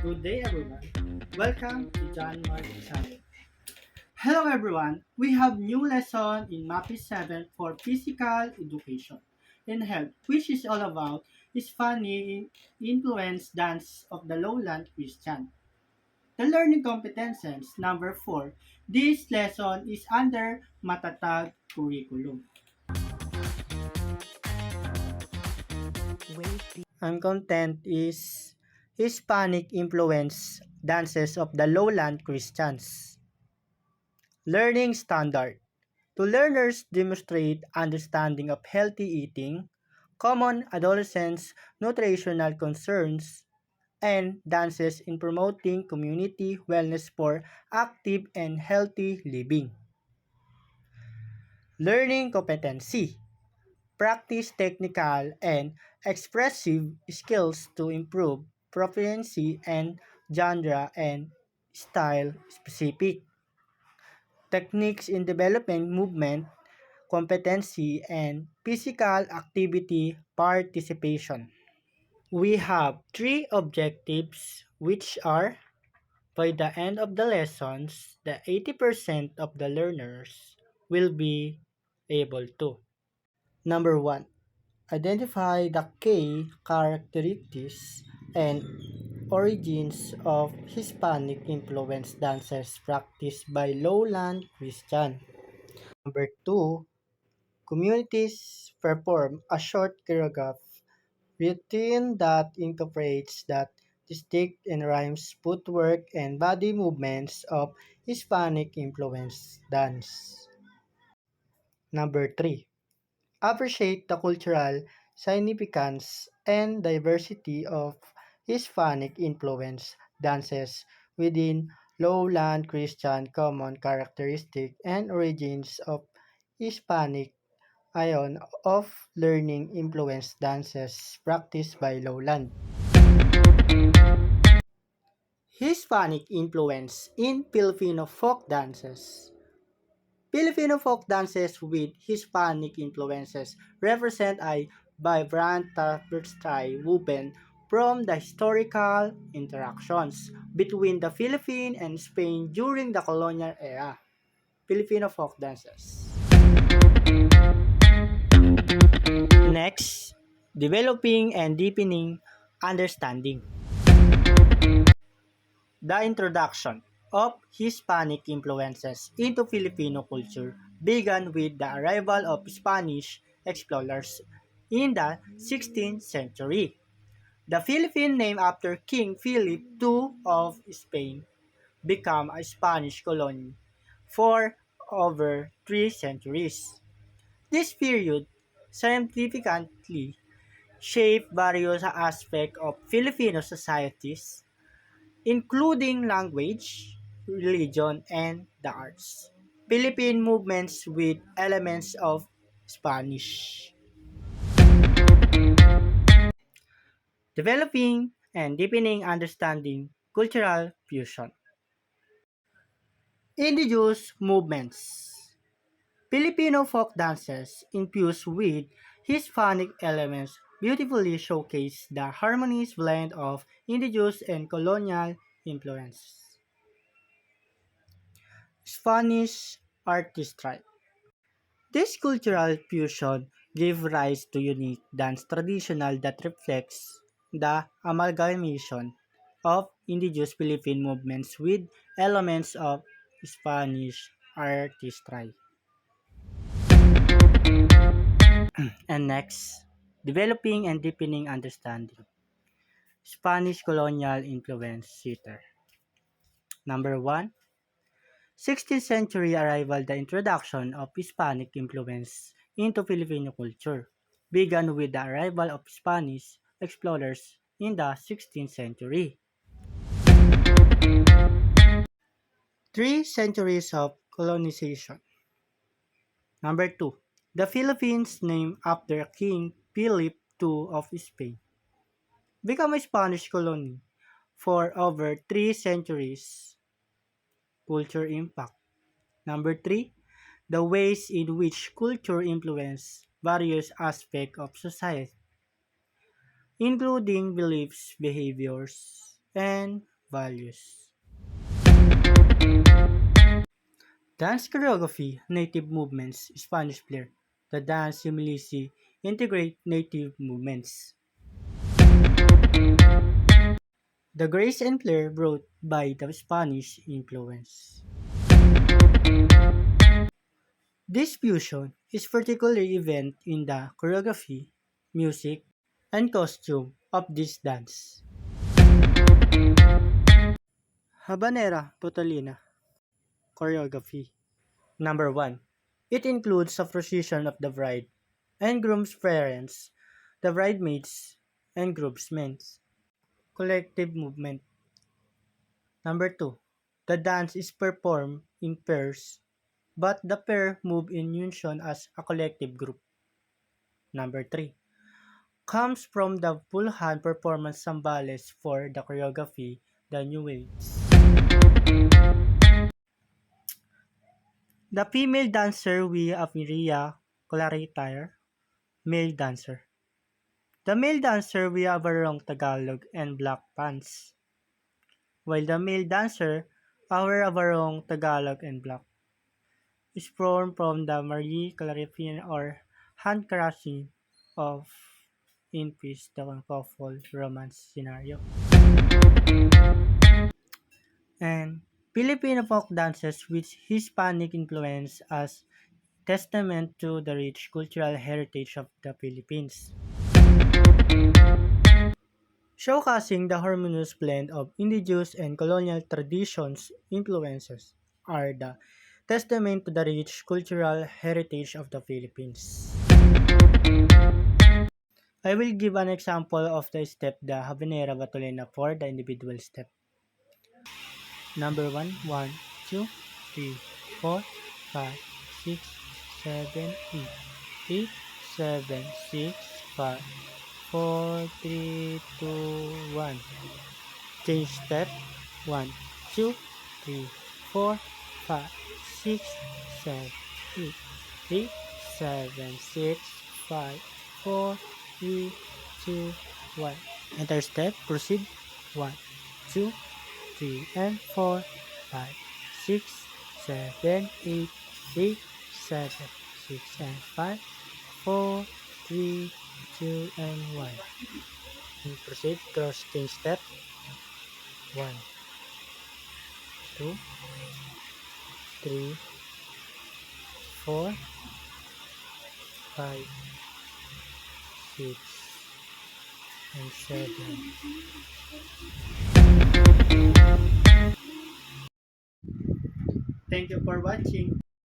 Good day, everyone. Welcome to John Mark Channel. Hello, everyone. We have new lesson in MAPI 7 for Physical Education and Health, which is all about Hispanic influence dance of the lowland Christian. The learning competences number 4. This lesson is under Matatag curriculum. Ang content is Hispanic influence dances of the lowland Christians. Learning standard. To learners demonstrate understanding of healthy eating, common adolescents nutritional concerns, and dances in promoting community wellness for active and healthy living. Learning competency. Practice technical and expressive skills to improve proficiency and genre and style specific. Techniques in developing movement, competency, and physical activity participation. We have three objectives, which are by the end of the lessons, the 80% of the learners will be able to. Number 1. Identify the key characteristics and origins of Hispanic influenced dances practiced by lowland Christian. Number 2. Communities perform a short choreograph routine that incorporates that distinct and rhymes footwork and body movements of Hispanic influenced dance. Number 3. Appreciate the cultural significance and diversity of Hispanic influenced dances within lowland Christian common characteristics and origins of Hispanic ion of learning influenced dances practiced by lowland. Hispanic influence in Filipino folk dances. Filipino folk dances with Hispanic influences represent a vibrant tapestry woven from the historical interactions between the Philippines and Spain during the colonial era. Filipino folk dances. Next, developing and deepening understanding. The introduction of Hispanic influences into Filipino culture began with the arrival of Spanish explorers in the 16th century. The Philippines, named after King Philip II of Spain, became a Spanish colony for over 3 centuries. This period significantly shaped various aspects of Filipino societies, including language, religion, and the arts. Philippine movements with elements of Spanish. Developing and deepening understanding cultural fusion. Indigenous movements. Filipino folk dances infused with Hispanic elements beautifully showcase the harmonious blend of indigenous and colonial influences. Spanish artistry. This cultural fusion gave rise to unique dance tradition that reflects the amalgamation of indigenous Philippine movements with elements of Spanish artistry. And next, developing and deepening understanding. Spanish colonial influence theater. Number 1, 16th century arrival. The introduction of Hispanic influence into Filipino culture began with the arrival of Spanish explorers in the 16th century. 3 centuries of colonization. Number 2, the Philippines, named after King Philip II of Spain, became a Spanish colony for over 3 centuries. Culture impact. Number 3, the ways in which culture influence various aspects of society, including beliefs, behaviors, and values. Dance choreography, native movements, Spanish flair. The dance seamlessly integrate native movements. The grace and flair brought by the Spanish influence. This fusion is particularly evident in the choreography, music, and costume of this dance. Habanera Putalina choreography. Number 1. It includes a procession of the bride and groom's parents, the bridesmaids, and groomsmen. Collective movement. Number 2. The dance is performed in pairs, but the pair move in unison as a collective group. Number 3. Comes from the full hand performance sambales for the choreography, the new waves. The female dancer we have Maria Claritire, male dancer. The male dancer we have wearing Tagalog and black pants, while the male dancer wear a barong Tagalog and black. Is formed from the Marie Clarification or hand crushing of in peace the couple romance scenario. And Filipino folk dances with Hispanic influence as testament to the rich cultural heritage of the Philippines. Showcasing the harmonious blend of indigenous and colonial traditions influences are the testament to the rich cultural heritage of the Philippines. I will give an example of the step the Habanera Batolena for the individual step. Number 1, 1, 2, 3, 4, 5, 6, 7, 8, 8, 7, 6, 5, 4, 3, 2, 1. Change step 1, 2, 3, 4, 5, 6, 7, 8, 8, 7, 6, 5, 4, 3, 2, 1. Enter step, proceed 1, 2, 3, and 4, 5, 6, 7, 8, 8, 7, 6, and 5, 4, 3, 2, and 1. And proceed, cross change step 1, 2, 3, 4, 5, 6, and 7. Thank you for watching.